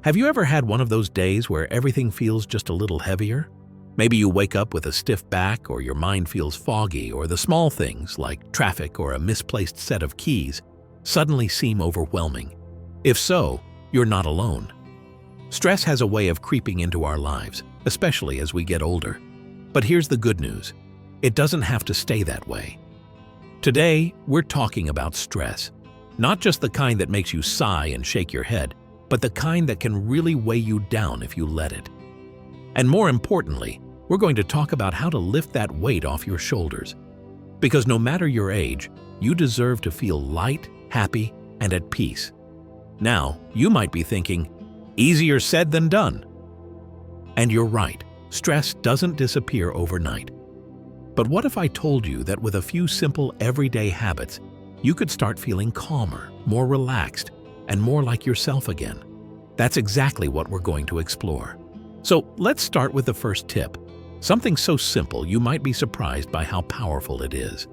Have you ever had one of those days where everything feels just a little heavier? Maybe you wake up with a stiff back, or your mind feels foggy, or the small things like traffic or a misplaced set of keys suddenly seem overwhelming. If so, you're not alone. Stress has a way of creeping into our lives, especially as we get older. But here's the good news. It doesn't have to stay that way. Today, we're talking about stress. Not just the kind that makes you sigh and shake your head, but the kind that can really weigh you down if you let it. And more importantly, we're going to talk about how to lift that weight off your shoulders. Because no matter your age, you deserve to feel light, happy, and at peace. Now, you might be thinking, easier said than done. And you're right, stress doesn't disappear overnight. But what if I told you that with a few simple everyday habits, you could start feeling calmer, more relaxed, and more like yourself again? That's exactly what we're going to explore. So let's start with the first tip. Something so simple you might be surprised by how powerful it is.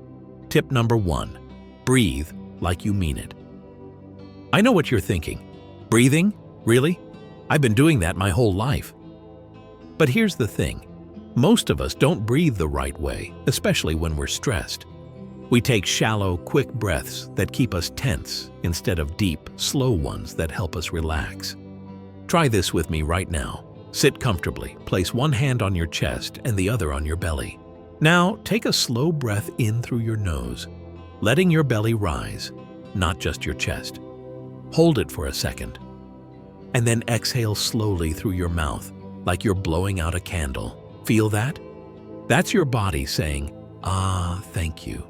Tip number 1, breathe like you mean it. I know what you're thinking. Breathing? Really? I've been doing that my whole life. But here's the thing. Most of us don't breathe the right way, especially when we're stressed. We take shallow, quick breaths that keep us tense instead of deep, slow ones that help us relax. Try this with me right now. Sit comfortably, place one hand on your chest and the other on your belly. Now, take a slow breath in through your nose, letting your belly rise, not just your chest. Hold it for a second. And then exhale slowly through your mouth, like you're blowing out a candle. Feel that? That's your body saying, "Ah, thank you."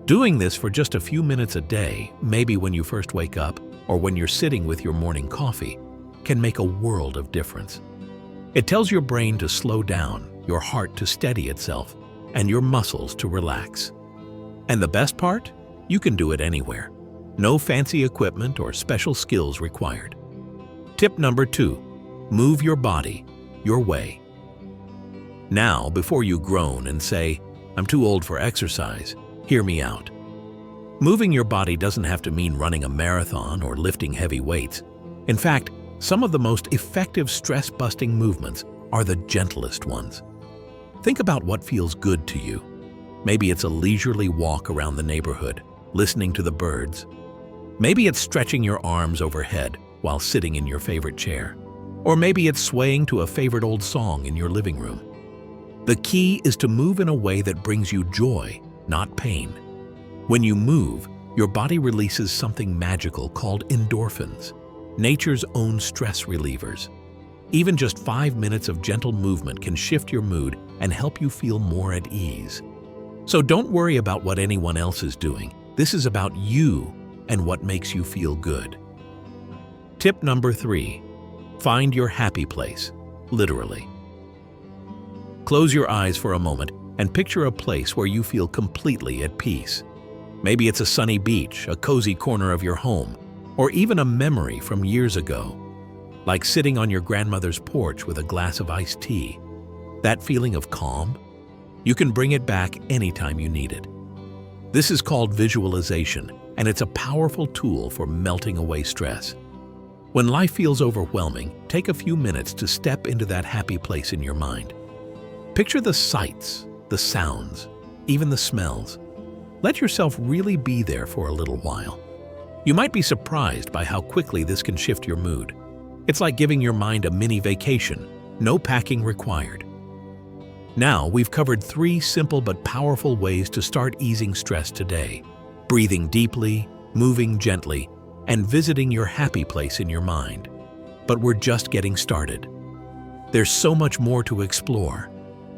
Doing this for just a few minutes a day, maybe when you first wake up or when you're sitting with your morning coffee, can make a world of difference. It tells your brain to slow down, your heart to steady itself, and your muscles to relax. And the best part? You can do it anywhere. No fancy equipment or special skills required. Tip number 2, move your body your way. Now, before you groan and say, "I'm too old for exercise," hear me out. Moving your body doesn't have to mean running a marathon or lifting heavy weights. In fact, some of the most effective stress-busting movements are the gentlest ones. Think about what feels good to you. Maybe it's a leisurely walk around the neighborhood, listening to the birds. Maybe it's stretching your arms overhead while sitting in your favorite chair. Or maybe it's swaying to a favorite old song in your living room. The key is to move in a way that brings you joy, not pain. When you move, your body releases something magical called endorphins, nature's own stress relievers. Even just 5 minutes of gentle movement can shift your mood and help you feel more at ease. So don't worry about what anyone else is doing. This is about you and what makes you feel good. Tip number 3, find your happy place, literally. Close your eyes for a moment and picture a place where you feel completely at peace. Maybe it's a sunny beach, a cozy corner of your home, or even a memory from years ago, like sitting on your grandmother's porch with a glass of iced tea. That feeling of calm? You can bring it back anytime you need it. This is called visualization, and it's a powerful tool for melting away stress. When life feels overwhelming, take a few minutes to step into that happy place in your mind. Picture the sights, the sounds, even the smells. Let yourself really be there for a little while. You might be surprised by how quickly this can shift your mood. It's like giving your mind a mini vacation, no packing required. Now, we've covered 3 simple but powerful ways to start easing stress today: breathing deeply, moving gently, and visiting your happy place in your mind. But we're just getting started. There's so much more to explore,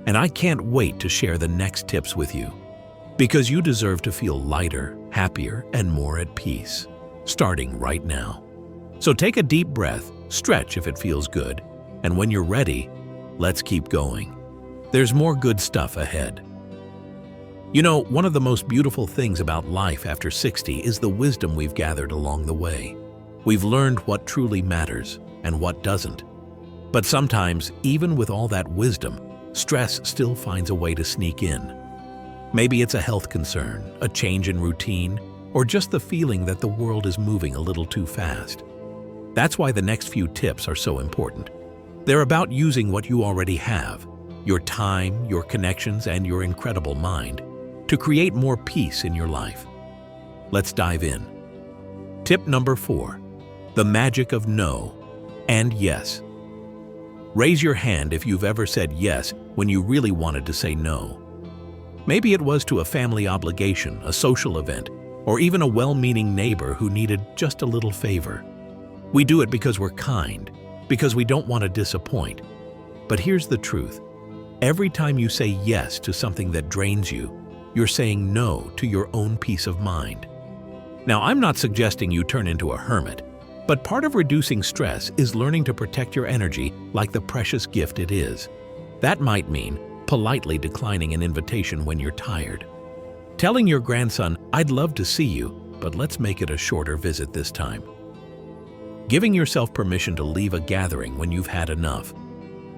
and I can't wait to share the next tips with you. Because you deserve to feel lighter, happier, and more at peace, starting right now. So take a deep breath, stretch if it feels good, and when you're ready, let's keep going. There's more good stuff ahead. You know, one of the most beautiful things about life after 60 is the wisdom we've gathered along the way. We've learned what truly matters and what doesn't. But sometimes, even with all that wisdom, stress still finds a way to sneak in. Maybe it's a health concern, a change in routine, or just the feeling that the world is moving a little too fast. That's why the next few tips are so important. They're about using what you already have, your time, your connections, and your incredible mind, to create more peace in your life. Let's dive in. Tip number 4, the magic of no and yes. Raise your hand if you've ever said yes when you really wanted to say no. Maybe it was to a family obligation, a social event, or even a well-meaning neighbor who needed just a little favor. We do it because we're kind, because we don't want to disappoint. But here's the truth. Every time you say yes to something that drains you, you're saying no to your own peace of mind. Now, I'm not suggesting you turn into a hermit, but part of reducing stress is learning to protect your energy like the precious gift it is. That might mean politely declining an invitation when you're tired. Telling your grandson, "I'd love to see you, but let's make it a shorter visit this time." Giving yourself permission to leave a gathering when you've had enough.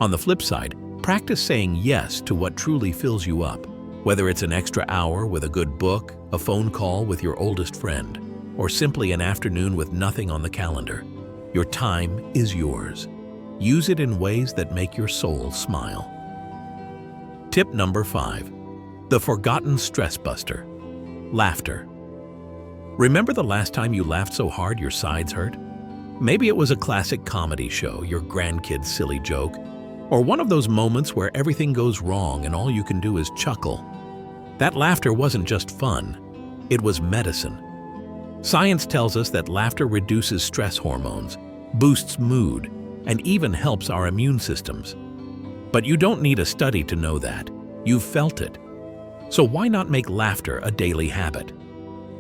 On the flip side, practice saying yes to what truly fills you up, whether it's an extra hour with a good book, a phone call with your oldest friend, or simply an afternoon with nothing on the calendar. Your time is yours. Use it in ways that make your soul smile. Tip number 5, the forgotten stress buster, laughter. Remember the last time you laughed so hard your sides hurt? Maybe it was a classic comedy show, your grandkid's silly joke, or one of those moments where everything goes wrong and all you can do is chuckle. That laughter wasn't just fun, it was medicine. Science tells us that laughter reduces stress hormones, boosts mood, and even helps our immune systems. But you don't need a study to know that. You've felt it. So why not make laughter a daily habit?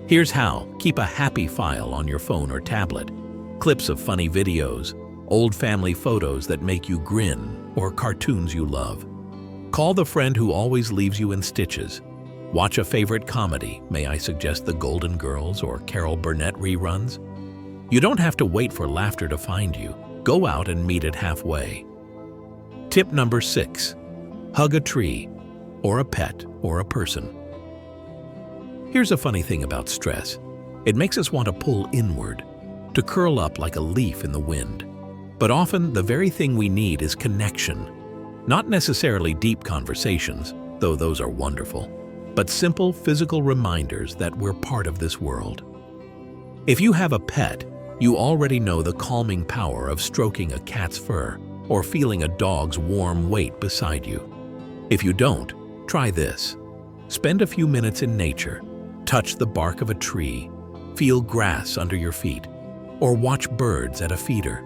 Here's how. Keep a happy file on your phone or tablet. Clips of funny videos, old family photos that make you grin, or cartoons you love. Call the friend who always leaves you in stitches. Watch a favorite comedy. May I suggest The Golden Girls or Carol Burnett reruns? You don't have to wait for laughter to find you. Go out and meet it halfway. Tip number 6, hug a tree, or a pet, or a person. Here's a funny thing about stress. It makes us want to pull inward, to curl up like a leaf in the wind. But often, the very thing we need is connection. Not necessarily deep conversations, though those are wonderful, but simple physical reminders that we're part of this world. If you have a pet, you already know the calming power of stroking a cat's fur or feeling a dog's warm weight beside you. If you don't, try this. Spend a few minutes in nature, touch the bark of a tree, feel grass under your feet, or watch birds at a feeder.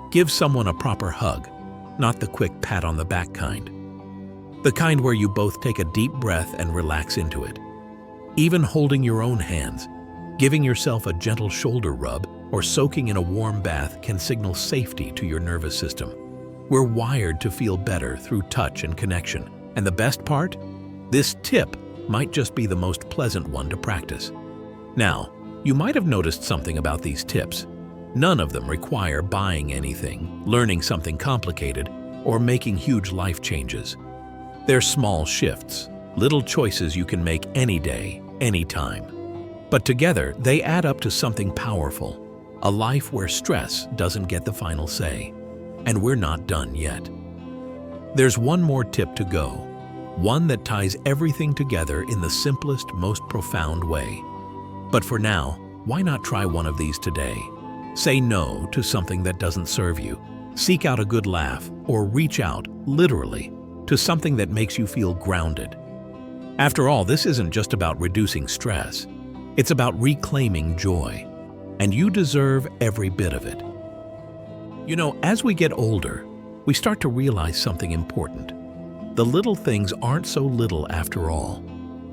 Give someone a proper hug, not the quick pat on the back kind. The kind where you both take a deep breath and relax into it. Even holding your own hands, giving yourself a gentle shoulder rub, or soaking in a warm bath can signal safety to your nervous system. We're wired to feel better through touch and connection. And the best part? This tip might just be the most pleasant one to practice. Now, you might have noticed something about these tips. None of them require buying anything, learning something complicated, or making huge life changes. They're small shifts, little choices you can make any day, anytime. But together, they add up to something powerful, a life where stress doesn't get the final say. And we're not done yet. There's one more tip to go, one that ties everything together in the simplest, most profound way. But for now, why not try one of these today? Say no to something that doesn't serve you. Seek out a good laugh, or reach out, literally, to something that makes you feel grounded. After all, this isn't just about reducing stress. It's about reclaiming joy. And you deserve every bit of it. You know, as we get older, we start to realize something important. The little things aren't so little after all.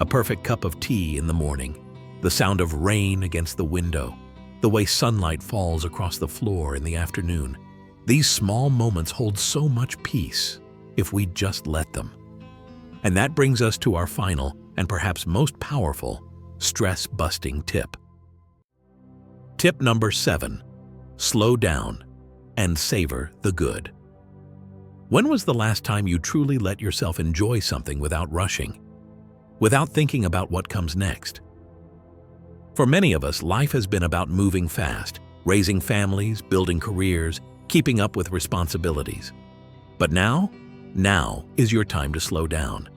A perfect cup of tea in the morning, the sound of rain against the window, the way sunlight falls across the floor in the afternoon. These small moments hold so much peace if we just let them. And that brings us to our final and perhaps most powerful stress-busting tip. Tip number 7, slow down and savor the good. When was the last time you truly let yourself enjoy something without rushing, without thinking about what comes next? For many of us, life has been about moving fast, raising families, building careers, keeping up with responsibilities. But now is your time to slow down.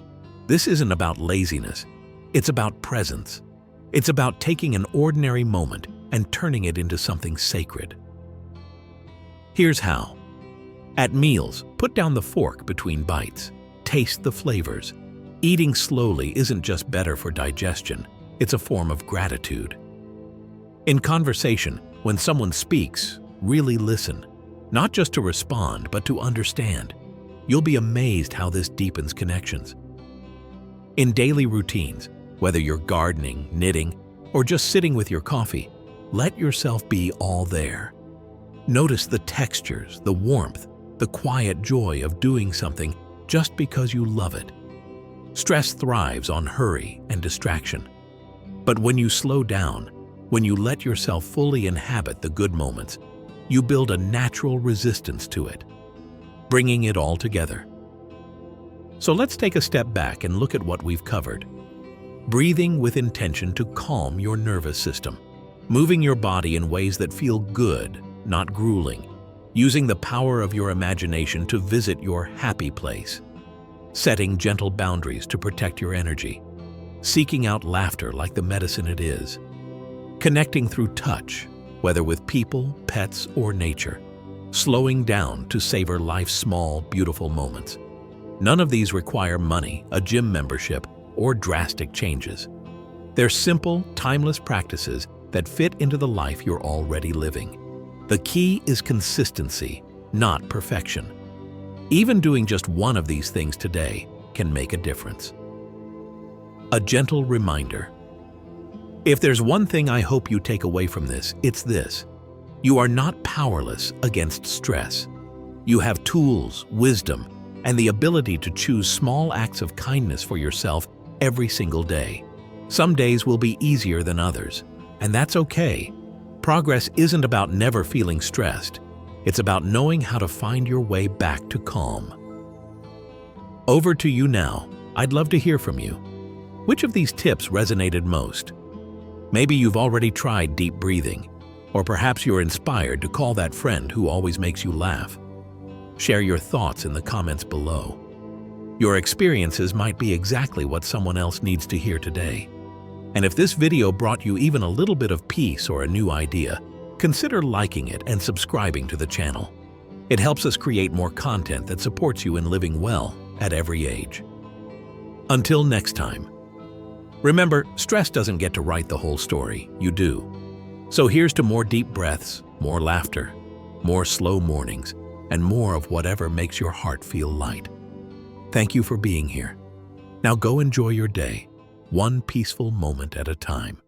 This isn't about laziness. It's about presence. It's about taking an ordinary moment and turning it into something sacred. Here's how. At meals, put down the fork between bites. Taste the flavors. Eating slowly isn't just better for digestion, it's a form of gratitude. In conversation, when someone speaks, really listen. Not just to respond, but to understand. You'll be amazed how this deepens connections. In daily routines, whether you're gardening, knitting, or just sitting with your coffee, let yourself be all there. Notice the textures, the warmth, the quiet joy of doing something just because you love it. Stress thrives on hurry and distraction. But when you slow down, when you let yourself fully inhabit the good moments, you build a natural resistance to it, bringing it all together. So let's take a step back and look at what we've covered. Breathing with intention to calm your nervous system. Moving your body in ways that feel good, not grueling. Using the power of your imagination to visit your happy place. Setting gentle boundaries to protect your energy. Seeking out laughter like the medicine it is. Connecting through touch, whether with people, pets, or nature. Slowing down to savor life's small, beautiful moments. None of these require money, a gym membership, or drastic changes. They're simple, timeless practices that fit into the life you're already living. The key is consistency, not perfection. Even doing just one of these things today can make a difference. A gentle reminder. If there's one thing I hope you take away from this, it's this. You are not powerless against stress. You have tools, wisdom, and the ability to choose small acts of kindness for yourself every single day. Some days will be easier than others, and that's okay. Progress isn't about never feeling stressed. It's about knowing how to find your way back to calm. Over to you now. I'd love to hear from you. Which of these tips resonated most? Maybe you've already tried deep breathing, or perhaps you're inspired to call that friend who always makes you laugh. Share your thoughts in the comments below. Your experiences might be exactly what someone else needs to hear today. And if this video brought you even a little bit of peace or a new idea, consider liking it and subscribing to the channel. It helps us create more content that supports you in living well at every age. Until next time. Remember, stress doesn't get to write the whole story, you do. So here's to more deep breaths, more laughter, more slow mornings, and more of whatever makes your heart feel light. Thank you for being here. Now go enjoy your day, one peaceful moment at a time.